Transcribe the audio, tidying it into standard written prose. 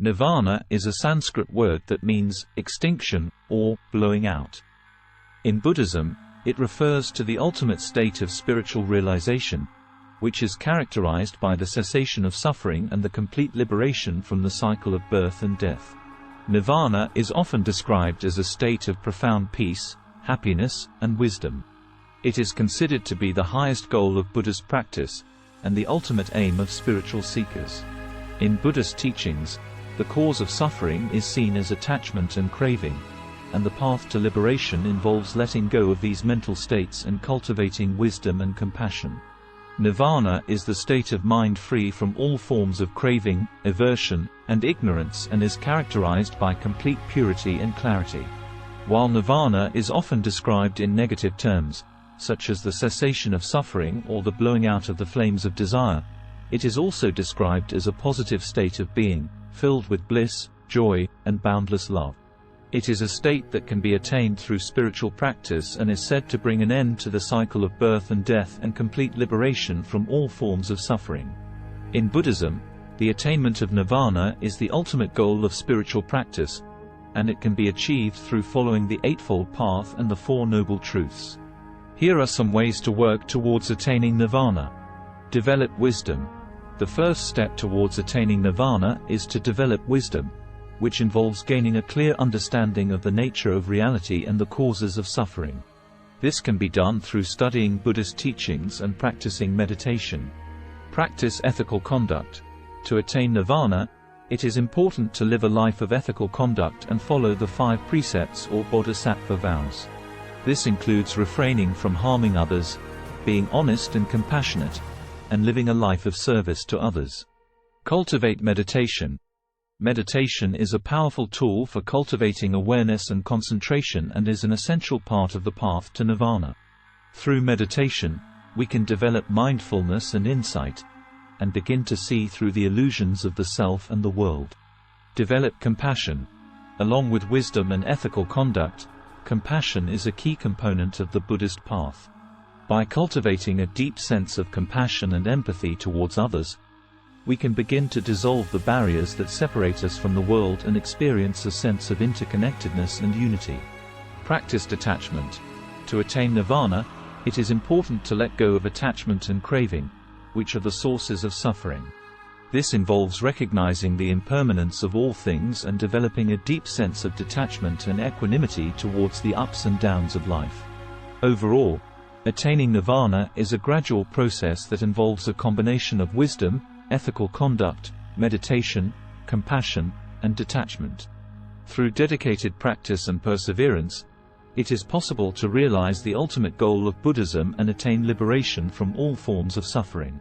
Nirvana is a Sanskrit word that means extinction or blowing out. In Buddhism, it refers to the ultimate state of spiritual realization, which is characterized by the cessation of suffering and the complete liberation from the cycle of birth and death. Nirvana is often described as a state of profound peace, happiness, and wisdom. It is considered to be the highest goal of Buddhist practice, and the ultimate aim of spiritual seekers. In Buddhist teachings, the cause of suffering is seen as attachment and craving, and the path to liberation involves letting go of these mental states and cultivating wisdom and compassion. Nirvana is the state of mind free from all forms of craving, aversion, and ignorance, and is characterized by complete purity and clarity. While nirvana is often described in negative terms, such as the cessation of suffering or the blowing out of the flames of desire, it is also described as a positive state of being, filled with bliss, joy, and boundless love. It is a state that can be attained through spiritual practice and is said to bring an end to the cycle of birth and death and complete liberation from all forms of suffering. In Buddhism, the attainment of nirvana is the ultimate goal of spiritual practice, and it can be achieved through following the Eightfold Path and the Four Noble Truths. Here are some ways to work towards attaining nirvana. Develop wisdom. The first step towards attaining nirvana is to develop wisdom, which involves gaining a clear understanding of the nature of reality and the causes of suffering. This can be done through studying Buddhist teachings and practicing meditation. Practice ethical conduct. To attain nirvana, it is important to live a life of ethical conduct and follow the 5 precepts or bodhisattva vows. This includes refraining from harming others, being honest and compassionate, and living a life of service to others. Cultivate meditation. Meditation is a powerful tool for cultivating awareness and concentration and is an essential part of the path to nirvana. Through meditation, we can develop mindfulness and insight, and begin to see through the illusions of the self and the world. Develop compassion. Along with wisdom and ethical conduct, compassion is a key component of the Buddhist path. By cultivating a deep sense of compassion and empathy towards others, we can begin to dissolve the barriers that separate us from the world and experience a sense of interconnectedness and unity. Practice detachment. To attain nirvana, it is important to let go of attachment and craving, which are the sources of suffering. This involves recognizing the impermanence of all things and developing a deep sense of detachment and equanimity towards the ups and downs of life. Overall, attaining nirvana is a gradual process that involves a combination of wisdom, ethical conduct, meditation, compassion, and detachment. Through dedicated practice and perseverance, it is possible to realize the ultimate goal of Buddhism and attain liberation from all forms of suffering.